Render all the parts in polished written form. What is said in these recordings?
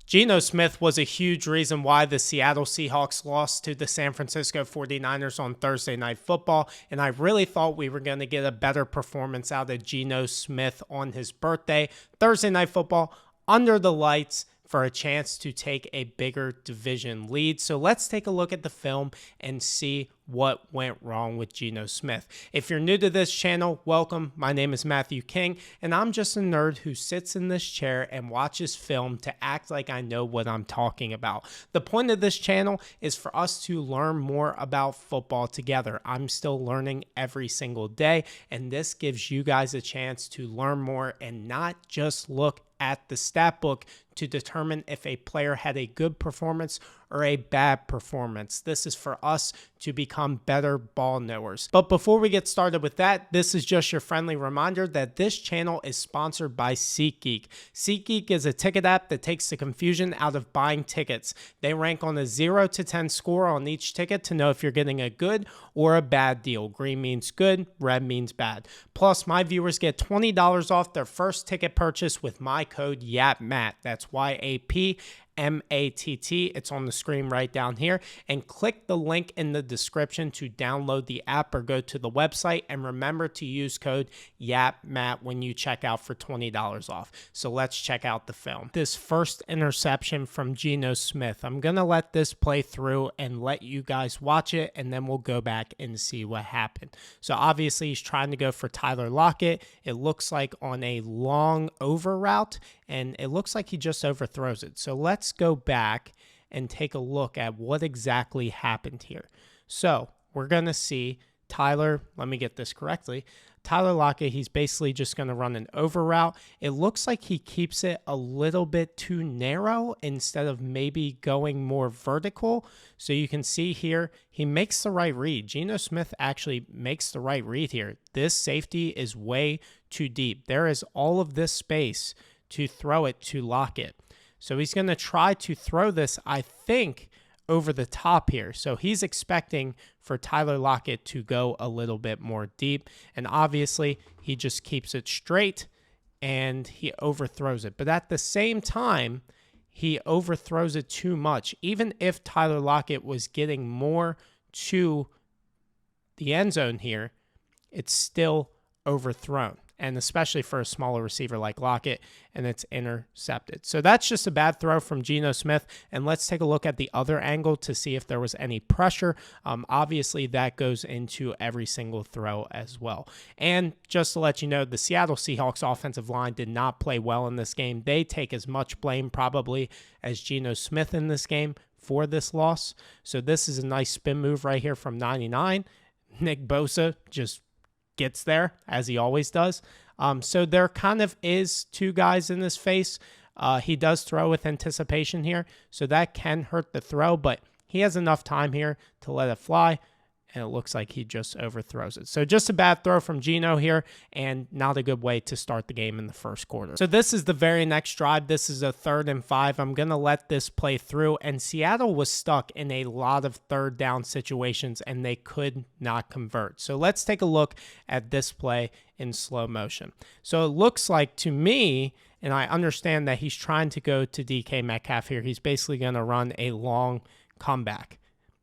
Geno Smith was a huge reason why the Seattle Seahawks lost to the San Francisco 49ers on Thursday Night Football, and I really thought we were going to get a better performance out of Geno Smith on his birthday. Thursday Night Football, under the lights, for a chance to take a bigger division lead. So let's take a look at the film and see what went wrong with Geno Smith. If you're new to this channel, welcome. My name is Matthew King, and I'm just a nerd who sits in this chair and watches film to act like I know what I'm talking about. The point of this channel is for us to learn more about football together. I'm still learning every single day, and this gives you guys a chance to learn more and not just look at the stat book to determine if a player had a good performance or a bad performance. This is for us to become better ball knowers. But before we get started with that, this is just your friendly reminder that this channel is sponsored by SeatGeek. SeatGeek is a ticket app that takes the confusion out of buying tickets. They rank on a 0 to 10 score on each ticket to know if you're getting a good or a bad deal. Green means good, red means bad. Plus, my viewers get $20 off their first ticket purchase with my code YAPMATT. That's YAPMATT. It's on the screen right down here, and click the link in the description to download the app or go to the website, and remember to use code YAPMATT when you check out for $20 off. So let's check out the film. This first interception from Geno Smith, I'm gonna let this play through and let you guys watch it, and then we'll go back and see what happened. So obviously he's trying to go for Tyler Lockett. It looks like on a long over route, and it looks like he just overthrows it. So let's go back and take a look at what exactly happened here. So we're going to see Tyler, let me get this correctly, Tyler Lockett, he's basically just going to run an over route. It looks like he keeps it a little bit too narrow instead of maybe going more vertical. So you can see here, he makes the right read. Geno Smith actually makes the right read here. This safety is way too deep. There is all of this space to throw it to Lockett. So he's going to try to throw this, I think, over the top here. So he's expecting for Tyler Lockett to go a little bit more deep. And obviously, he just keeps it straight and he overthrows it. But at the same time, he overthrows it too much. Even if Tyler Lockett was getting more to the end zone here, it's still overthrown. And especially for a smaller receiver like Lockett, and it's intercepted. So that's just a bad throw from Geno Smith, and let's take a look at the other angle to see if there was any pressure. Obviously, that goes into every single throw as well. And just to let you know, the Seattle Seahawks offensive line did not play well in this game. They take as much blame probably as Geno Smith in this game for this loss. So this is a nice spin move right here from 99. Nick Bosa just gets there, as he always does. So there kind of is two guys in his face. He does throw with anticipation here, so that can hurt the throw, but he has enough time here to let it fly, and it looks like he just overthrows it. So just a bad throw from Geno here, and not a good way to start the game in the first quarter. So this is the very next drive. This is a 3rd and 5. I'm going to let this play through, and Seattle was stuck in a lot of third down situations, and they could not convert. So let's take a look at this play in slow motion. So it looks like to me, and I understand that he's trying to go to DK Metcalf here. He's basically going to run a long comeback.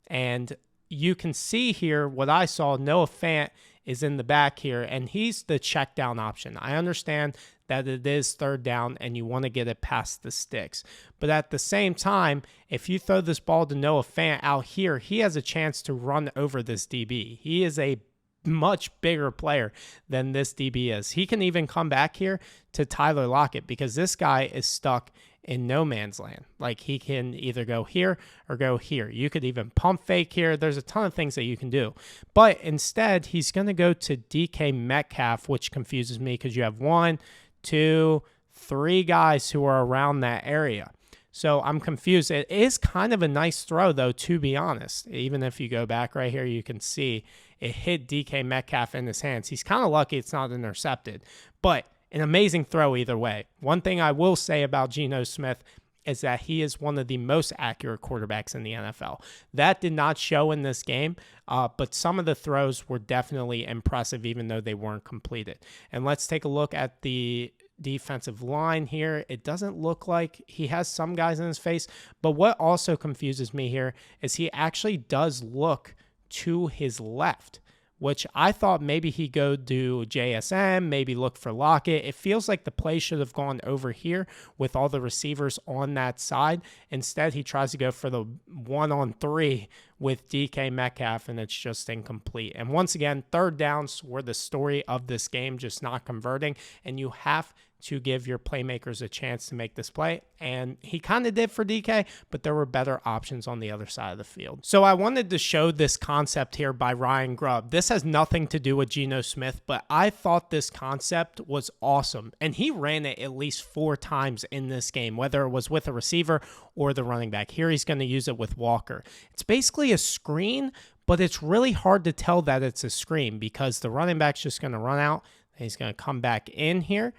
And you can see here what I saw, Noah Fant is in the back here, and he's the check down option. I understand that it is 3rd down and you want to get it past the sticks. But at the same time, if you throw this ball to Noah Fant out here, he has a chance to run over this DB. He is a much bigger player than this DB is. He can even come back here to Tyler Lockett because this guy is stuck in no man's land. Like, he can either go here or go here. You could even pump fake here. There's a ton of things that you can do. But instead, he's going to go to DK Metcalf, which confuses me because you have 1, 2, 3 guys who are around that area. So I'm confused. It is kind of a nice throw, though, to be honest. Even if you go back right here, you can see it hit DK Metcalf in his hands. He's kind of lucky it's not intercepted. But an amazing throw either way. One thing I will say about Geno Smith is that he is one of the most accurate quarterbacks in the NFL. That did not show in this game, but some of the throws were definitely impressive, even though they weren't completed. And let's take a look at the defensive line here. It doesn't look like he has some guys in his face, but what also confuses me here is he actually does look to his left, which I thought maybe he'd go do JSM, maybe look for Lockett. It feels like the play should have gone over here with all the receivers on that side. Instead, he tries to go for the 1-on-3 with DK Metcalf, and it's just incomplete. And once again, third downs were the story of this game, just not converting, and you have to give your playmakers a chance to make this play. And he kind of did for DK, but there were better options on the other side of the field. So I wanted to show this concept here by Ryan Grubb. This has nothing to do with Geno Smith, but I thought this concept was awesome. And he ran it at least 4 times in this game, whether it was with a receiver or the running back. Here he's going to use it with Walker. It's basically a screen, but it's really hard to tell that it's a screen because the running back's just going to run out. And he's going to come back in here.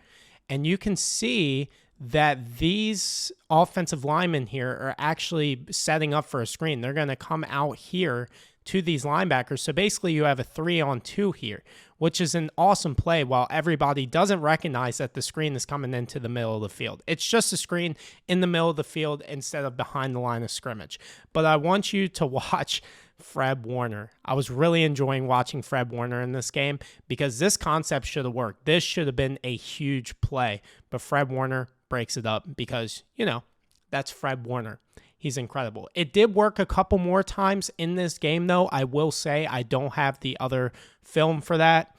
And you can see that these offensive linemen here are actually setting up for a screen. They're going to come out here to these linebackers. So basically you have a 3-on-2 here, which is an awesome play while everybody doesn't recognize that the screen is coming into the middle of the field. It's just a screen in the middle of the field instead of behind the line of scrimmage. But I want you to watch Fred Warner. I was really enjoying watching Fred Warner in this game because this concept should have worked. This should have been a huge play, but Fred Warner breaks it up because, that's Fred Warner. He's incredible. It did work a couple more times in this game, though. I will say I don't have the other film for that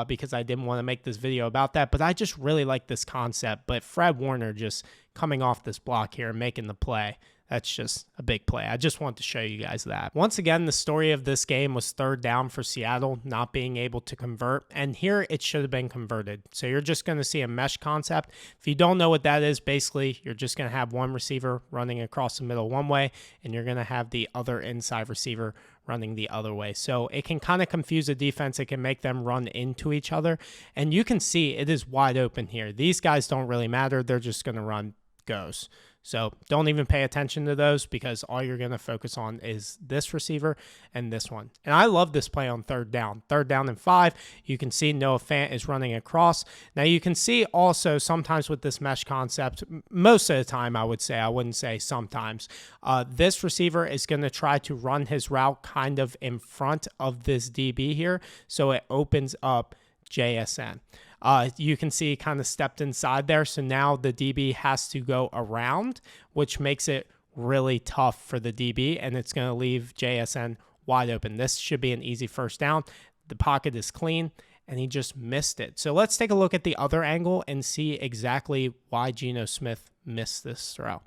because I didn't want to make this video about that, but I just really like this concept. But Fred Warner just coming off this block here and making the play, that's just a big play. I just want to show you guys that. Once again, the story of this game was third down for Seattle, not being able to convert. And here it should have been converted. So you're just going to see a mesh concept. If you don't know what that is, basically, you're just going to have one receiver running across the middle one way, and you're going to have the other inside receiver running the other way. So it can kind of confuse the defense. It can make them run into each other. And you can see it is wide open here. These guys don't really matter. They're just going to run goes. So don't even pay attention to those because all you're going to focus on is this receiver and this one. And I love this play on third down. Third down and 5, you can see Noah Fant is running across. Now you can see also sometimes with this mesh concept, most of the time I would say, I wouldn't say sometimes, this receiver is going to try to run his route kind of in front of this DB here. So it opens up JSN. You can see he kind of stepped inside there. So now the DB has to go around, which makes it really tough for the DB, and it's going to leave JSN wide open. This should be an easy first down. The pocket is clean, and he just missed it. So let's take a look at the other angle and see exactly why Geno Smith missed this throw.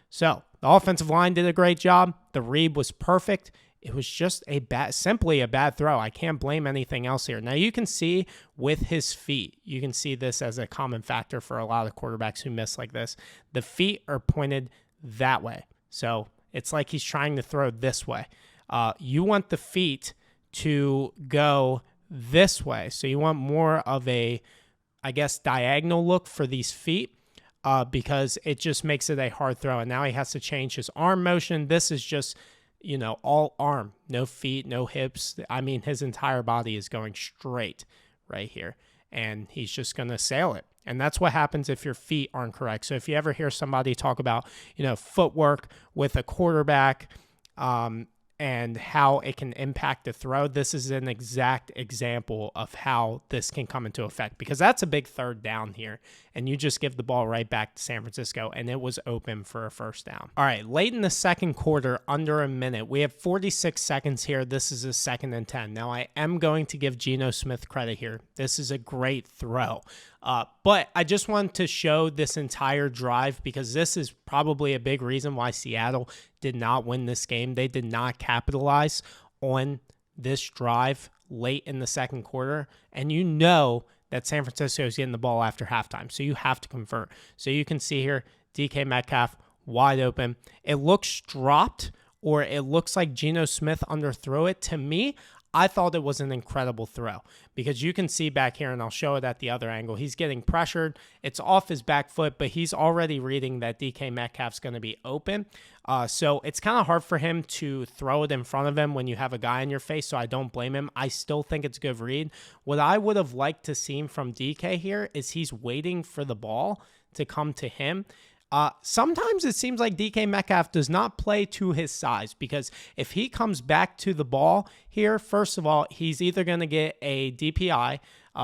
So the offensive line did a great job. The read was perfect. It was just simply a bad throw. I can't blame anything else here. Now you can see with his feet, you can see this as a common factor for a lot of quarterbacks who miss like this. The feet are pointed that way. So it's like he's trying to throw this way. You want the feet to go this way. So you want more of a, diagonal look for these feet because it just makes it a hard throw. And now he has to change his arm motion. This is just, all arm, no feet, no hips. I mean, his entire body is going straight right here, and he's just going to sail it. And that's what happens if your feet aren't correct. So if you ever hear somebody talk about, footwork with a quarterback, and how it can impact the throw, this is an exact example of how this can come into effect because that's a big third down here, and you just give the ball right back to San Francisco, and it was open for a first down. All right, late in the second quarter, under a minute, we have 46 seconds here. This is a 2nd and 10. Now, I am going to give Geno Smith credit here. This is a great throw. But I just wanted to show this entire drive because this is probably a big reason why Seattle did not win this game. They did not capitalize on this drive late in the second quarter. And that San Francisco is getting the ball after halftime. So you have to convert. So you can see here, DK Metcalf wide open. It looks dropped or it looks like Geno Smith underthrew it. To me, I thought it was an incredible throw because you can see back here, and I'll show it at the other angle. He's getting pressured. It's off his back foot, but he's already reading that DK Metcalf's going to be open. So it's kind of hard for him to throw it in front of him when you have a guy in your face, so I don't blame him. I still think it's a good read. What I would have liked to see from DK here is he's waiting for the ball to come to him. Sometimes it seems like DK Metcalf does not play to his size, because if he comes back to the ball here, first of all, he's either going to get a DPI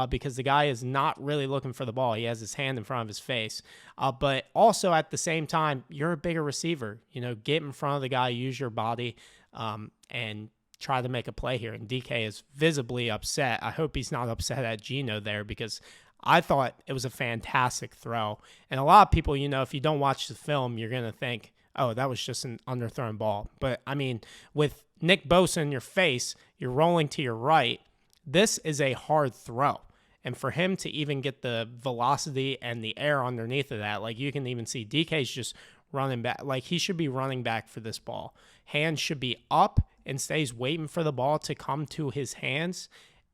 because the guy is not really looking for the ball. He has his hand in front of his face. But also at the same time, you're a bigger receiver. Get in front of the guy, use your body, and try to make a play here. And DK is visibly upset. I hope he's not upset at Geno there, because I thought it was a fantastic throw. And a lot of people, if you don't watch the film, you're going to think, oh, that was just an underthrown ball. But, I mean, with Nick Bosa in your face, you're rolling to your right. This is a hard throw. And for him to even get the velocity and the air underneath of that, like you can even see DK's just running back. Like he should be running back for this ball. Hands should be up. Instead, he's waiting for the ball to come to his hands.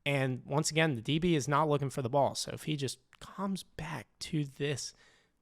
And once again, the DB is not looking for the ball. So if he just comes back to this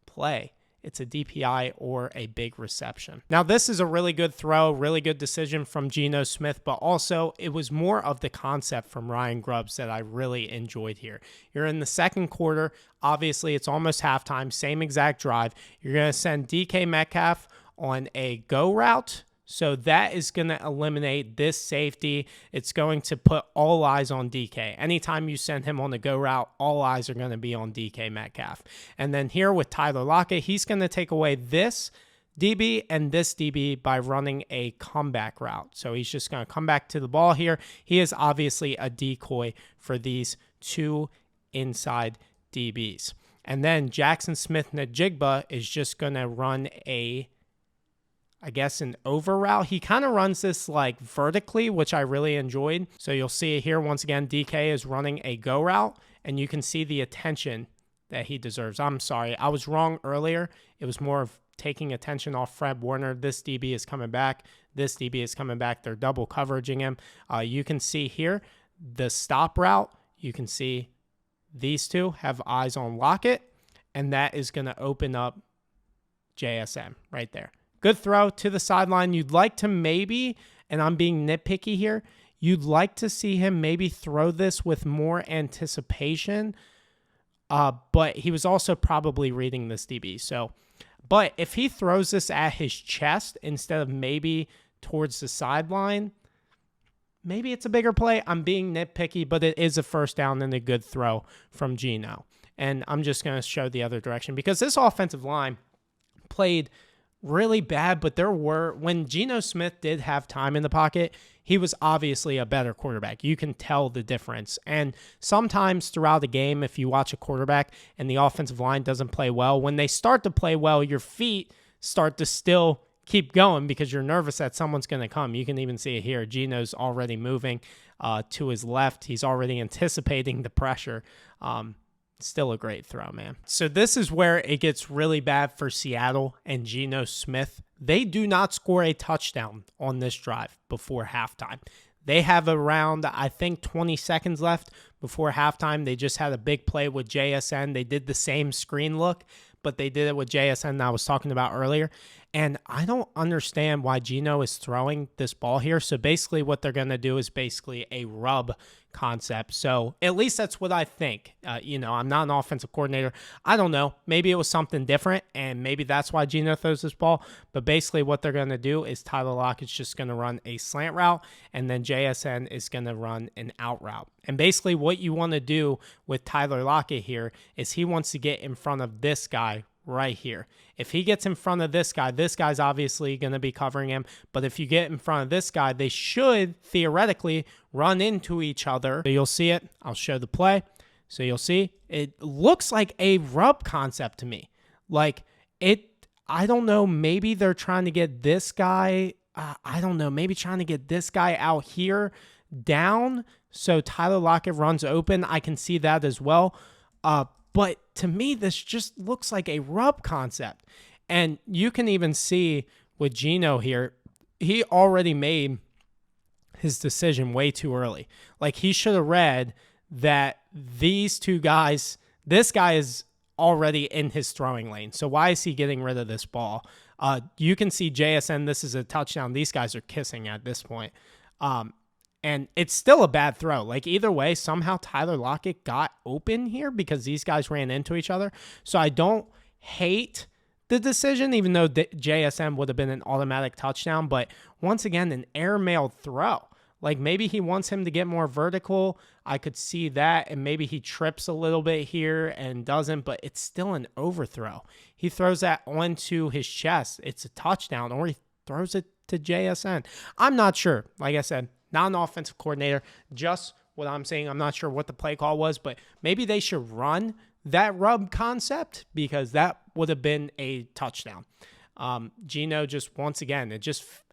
play, it's a DPI or a big reception. Now, this is a really good throw, really good decision from Geno Smith, but also it was more of the concept from Ryan Grubbs that I really enjoyed here. You're in the second quarter. Obviously, it's almost halftime, same exact drive. You're going to send DK Metcalf on a go route. So that is going to eliminate this safety. It's going to put all eyes on DK. Anytime you send him on the go route, all eyes are going to be on DK Metcalf. And then here with Tyler Lockett, he's going to take away this DB and this DB by running a comeback route. So he's just going to come back to the ball here. He is obviously a decoy for these two inside DBs. And then Jackson Smith-Njigba is just going to run an over route. He kind of runs this like vertically, which I really enjoyed. So you'll see it here. Once again, DK is running a go route, and you can see the attention that he deserves. I'm sorry, I was wrong earlier. It was more of taking attention off Fred Warner. This DB is coming back. This DB is coming back. They're double coveraging him. You can see here the stop route. You can see these two have eyes on Lockett, and that is going to open up JSM right there. Good throw to the sideline. You'd like to maybe, and I'm being nitpicky here, you'd like to see him maybe throw this with more anticipation, but he was also probably reading this DB. But if he throws this at his chest instead of maybe towards the sideline, maybe it's a bigger play. I'm being nitpicky, but it is a first down and a good throw from Geno. And I'm just going to show the other direction because this offensive line played really bad, but when Geno Smith did have time in the pocket, he was obviously a better quarterback. You can tell the difference. And sometimes throughout the game, if you watch a quarterback and the offensive line doesn't play well, when they start to play well, your feet start to still keep going because you're nervous that someone's going to come. You can even see it here. Geno's already moving to his left. He's already anticipating the pressure. Still a great throw, man. So this is where it gets really bad for Seattle and Geno Smith. They do not score a touchdown on this drive before halftime. They have around, I think, 20 seconds left before halftime. They just had a big play with JSN. They did the same screen look, but they did it with JSN that I was talking about earlier. And I don't understand why Geno is throwing this ball here. So basically what they're going to do is basically a rub concept. So at least that's what I think. I'm not an offensive coordinator. I don't know. Maybe it was something different, and maybe that's why Geno throws this ball. But basically what they're going to do is Tyler Lockett's just going to run a slant route, and then JSN is going to run an out route. And basically what you want to do with Tyler Lockett here is he wants to get in front of this guy right here. If he gets in front of this guy's obviously going to be covering him. But if you get in front of this guy, they should theoretically run into each other. So you'll see it. I'll show the play. So you'll see it looks like a rub concept to me. I don't know. Maybe they're trying to get this guy. I don't know. Maybe trying to get this guy out here down. So Tyler Lockett runs open. I can see that as well. But to me, this just looks like a rub concept. And you can even see with Geno here, he already made his decision way too early. Like, he should have read that these two guys, this guy is already in his throwing lane. So why is he getting rid of this ball? You can see JSN, this is a touchdown. These guys are kissing at this point. And it's still a bad throw. Like, either way, somehow Tyler Lockett got open here because these guys ran into each other. So I don't hate the decision, even though JSN would have been an automatic touchdown. But once again, an airmailed throw. Like, maybe he wants him to get more vertical. I could see that, and maybe he trips a little bit here and doesn't, but it's still an overthrow. He throws that onto his chest. It's a touchdown, or he throws it to JSN. I'm not sure. Like I said, not an offensive coordinator. Just what I'm saying, I'm not sure what the play call was, but maybe they should run that rub concept because that would have been a touchdown. Geno just, once again,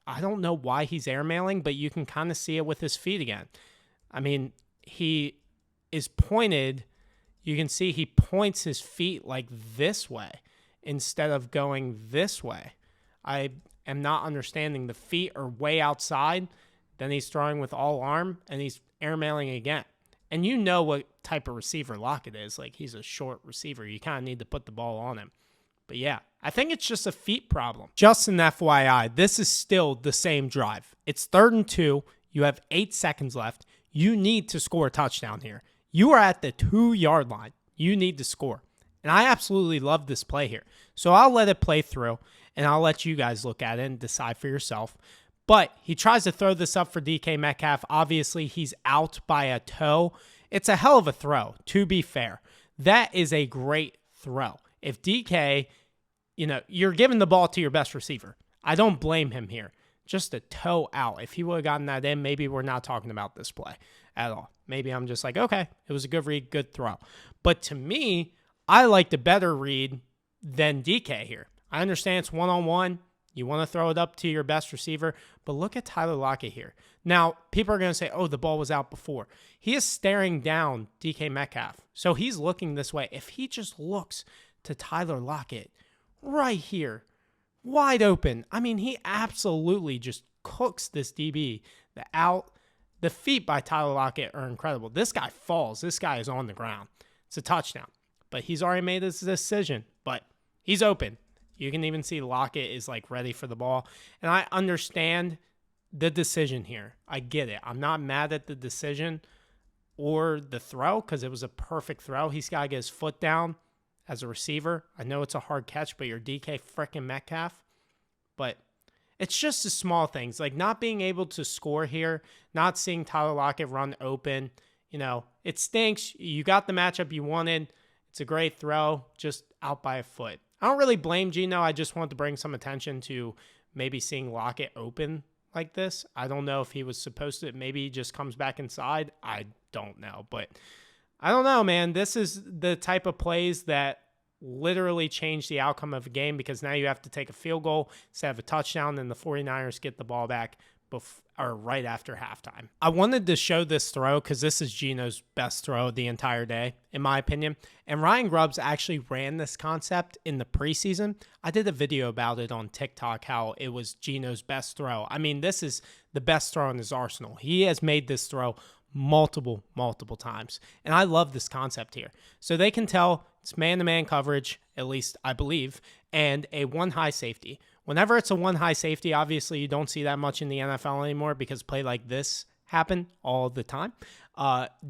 I don't know why he's airmailing, but you can kind of see it with his feet again. I mean, he is pointed. You can see he points his feet like this way instead of going this way. I am not understanding. The feet are way outside. Then he's throwing with all arm, and he's airmailing again. And you know what type of receiver Lockett is. Like, he's a short receiver. You kind of need to put the ball on him. But yeah, I think it's just a feet problem. Just an FYI, this is still the same drive. It's 3rd and 2. You have 8 seconds left. You need to score a touchdown here. You are at the 2-yard line. You need to score. And I absolutely love this play here. So I'll let it play through, and I'll let you guys look at it and decide for yourself. But he tries to throw this up for DK Metcalf. Obviously, he's out by a toe. It's a hell of a throw, to be fair. That is a great throw. If DK, you're giving the ball to your best receiver. I don't blame him here. Just a toe out. If he would have gotten that in, maybe we're not talking about this play at all. Maybe I'm just like, okay, it was a good read, good throw. But to me, I like the better read than DK here. I understand it's one-on-one. You want to throw it up to your best receiver, but look at Tyler Lockett here. Now, people are going to say, oh, the ball was out before. He is staring down DK Metcalf, so he's looking this way. If he just looks to Tyler Lockett right here, wide open, I mean, he absolutely just cooks this DB. The feet by Tyler Lockett are incredible. This guy falls. This guy is on the ground. It's a touchdown, but he's already made his decision, but he's open. You can even see Lockett is like ready for the ball. And I understand the decision here. I get it. I'm not mad at the decision or the throw because it was a perfect throw. He's got to get his foot down as a receiver. I know it's a hard catch, but you're DK frickin' Metcalf. But it's just the small things. Like not being able to score here, not seeing Tyler Lockett run open. It stinks. You got the matchup you wanted. It's a great throw, just out by a foot. I don't really blame Geno. I just wanted to bring some attention to maybe seeing Lockett open like this. I don't know if he was supposed to. Maybe he just comes back inside. I don't know. But I don't know, man. This is the type of plays that literally change the outcome of a game because now you have to take a field goal instead of a touchdown, and the 49ers get the ball back right after halftime. I wanted to show this throw because this is Geno's best throw the entire day, in my opinion. And Ryan Grubbs actually ran this concept in the preseason. I did a video about it on TikTok, how it was Geno's best throw. I mean, this is the best throw in his arsenal. He has made this throw multiple times. And I love this concept here. So they can tell it's man-to-man coverage, at least I believe, and a one high safety. Whenever it's a one high safety, obviously you don't see that much in the NFL anymore because play like this happen all the time.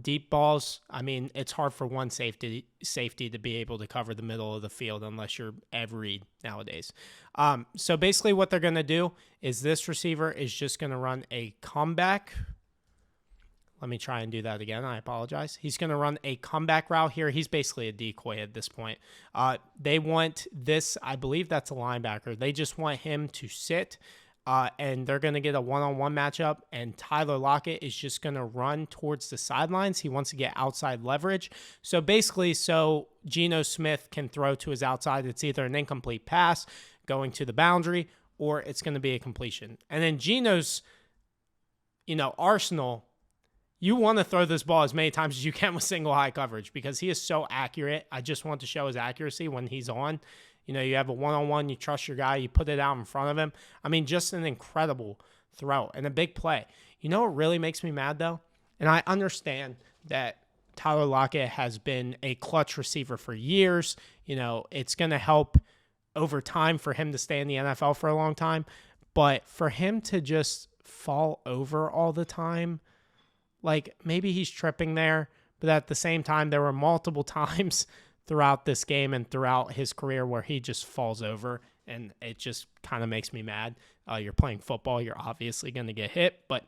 Deep balls, I mean, it's hard for one safety to be able to cover the middle of the field unless you're Ed Reed nowadays. So basically what they're going to do is this receiver is just going to run a comeback. Let me try and do that again. I apologize. He's going to run a comeback route here. He's basically a decoy at this point. They want this, I believe that's a linebacker. They just want him to sit, and they're going to get a one-on-one matchup, and Tyler Lockett is just going to run towards the sidelines. He wants to get outside leverage. So basically, Geno Smith can throw to his outside. It's either an incomplete pass going to the boundary, or it's going to be a completion. And then Geno's, arsenal, you want to throw this ball as many times as you can with single high coverage because he is so accurate. I just want to show his accuracy when he's on. You have a one-on-one, you trust your guy, you put it out in front of him. I mean, just an incredible throw and a big play. You know what really makes me mad, though? And I understand that Tyler Lockett has been a clutch receiver for years. You know, it's going to help over time for him to stay in the NFL for a long time. But for him to just fall over all the time, like maybe he's tripping there, but at the same time, there were multiple times throughout this game and throughout his career where he just falls over, and it just kind of makes me mad. You're playing football. You're obviously going to get hit, but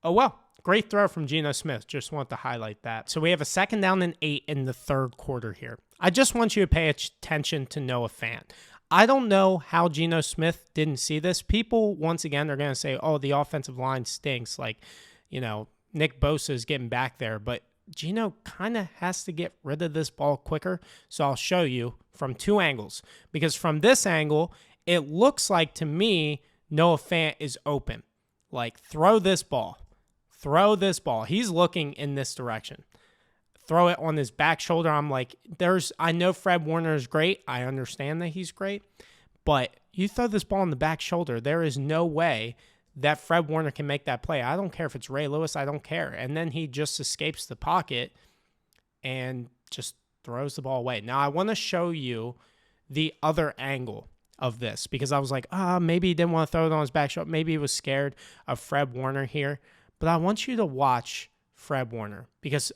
oh well. Great throw from Geno Smith. Just want to highlight that. So we have a 2nd down and 8 in the 3rd quarter here. I just want you to pay attention to Noah Fant. I don't know how Geno Smith didn't see this. People, once again, are going to say, oh, the offensive line stinks. Like, you know, Nick Bosa is getting back there. But Geno kind of has to get rid of this ball quicker. So I'll show you from 2 angles. Because from this angle, it looks like to me Noah Fant is open. Like, throw this ball. Throw this ball. He's looking in this direction. Throw it on his back shoulder. I'm like, I know Fred Warner is great. I understand that he's great. But you throw this ball on the back shoulder, there is no way that Fred Warner can make that play. I don't care if it's Ray Lewis. I don't care. And then he just escapes the pocket and just throws the ball away. Now, I want to show you the other angle of this because I was like, maybe he didn't want to throw it on his back shoulder. Maybe he was scared of Fred Warner here. But I want you to watch Fred Warner because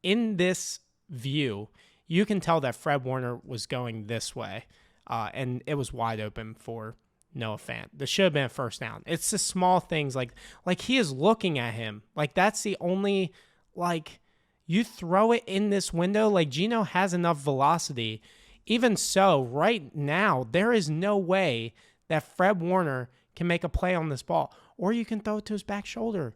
in this view, you can tell that Fred Warner was going this way, and it was wide open for Noah Fant. This should have been a 1st down. It's the small things like he is looking at him. Like that's the only, like you throw it in this window, like Geno has enough velocity. Even so, right now, there is no way that Fred Warner can make a play on this ball. Or you can throw it to his back shoulder.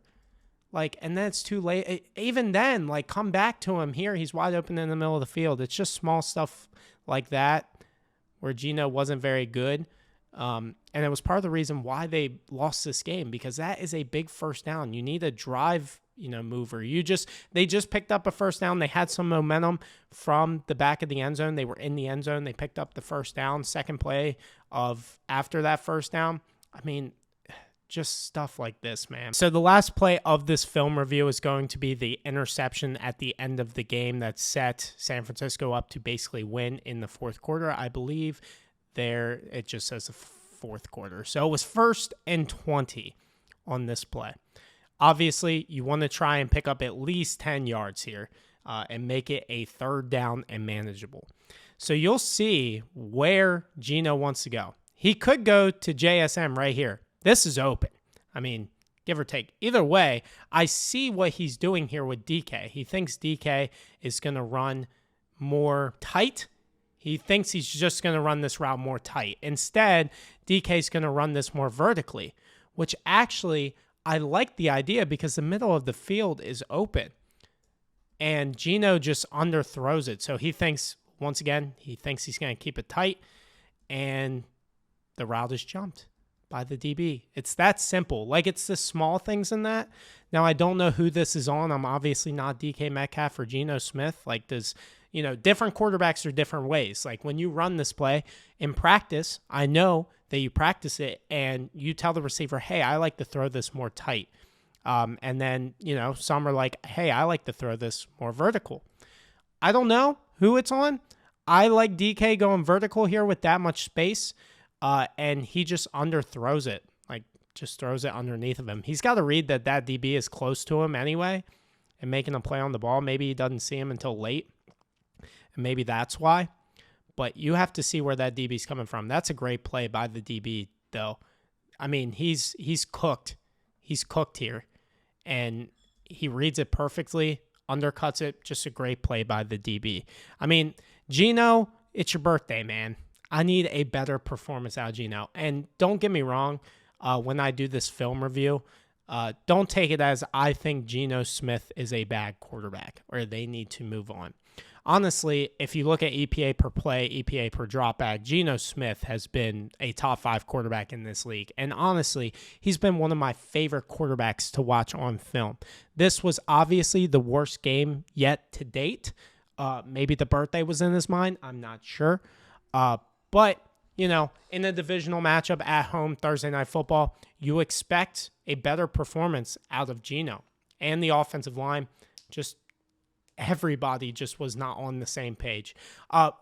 Like, and then it's too late. Even then, like, come back to him here. He's wide open in the middle of the field. It's just small stuff like that where Geno wasn't very good. And it was part of the reason why they lost this game because that is a big 1st down. You need a drive, mover. They just picked up a 1st down. They had some momentum from the back of the end zone. They were in the end zone. They picked up the 1st down, 2nd play after that 1st down. I mean, just stuff like this, man. So the last play of this film review is going to be the interception at the end of the game that set San Francisco up to basically win in the 4th quarter. I believe there it just says the 4th quarter. So it was 1st and 20 on this play. Obviously, you want to try and pick up at least 10 yards here and make it a 3rd down and manageable. So you'll see where Geno wants to go. He could go to JSM right here. This is open. I mean, give or take. Either way, I see what he's doing here with DK. He thinks DK is going to run more tight. He thinks he's just going to run this route more tight. Instead, DK is going to run this more vertically, which actually I like the idea because the middle of the field is open. And Geno just underthrows it. So he thinks, once again, he's going to keep it tight. And the route is jumped by the DB. It's that simple. Like, it's the small things in that. Now, I don't know who this is on. I'm obviously not DK Metcalf or Geno Smith. Like, different quarterbacks are different ways. Like, when you run this play in practice, I know that you practice it and you tell the receiver, hey, I like to throw this more tight. And then, some are like, hey, I like to throw this more vertical. I don't know who it's on. I like DK going vertical here with that much space. And he just underthrows it, like just throws it underneath of him. He's got to read that DB is close to him anyway and making a play on the ball. Maybe he doesn't see him until late, and maybe that's why. But you have to see where that DB is coming from. That's a great play by the DB, though. I mean, he's cooked. He's cooked here, and he reads it perfectly, undercuts it. Just a great play by the DB. I mean, Geno, it's your birthday, man. I need a better performance out of Geno. And don't get me wrong, when I do this film review, don't take it as I think Geno Smith is a bad quarterback or they need to move on. Honestly, if you look at EPA per play, EPA per dropback, Geno Smith has been a top 5 quarterback in this league. And honestly, he's been one of my favorite quarterbacks to watch on film. This was obviously the worst game yet to date. Maybe the birthday was in his mind. I'm not sure. But, in a divisional matchup at home Thursday Night Football, you expect a better performance out of Geno and the offensive line. Just everybody just was not on the same page.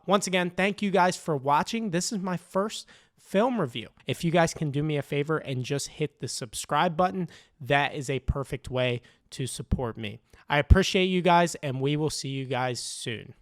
Once again, thank you guys for watching. This is my first film review. If you guys can do me a favor and just hit the subscribe button, that is a perfect way to support me. I appreciate you guys, and we will see you guys soon.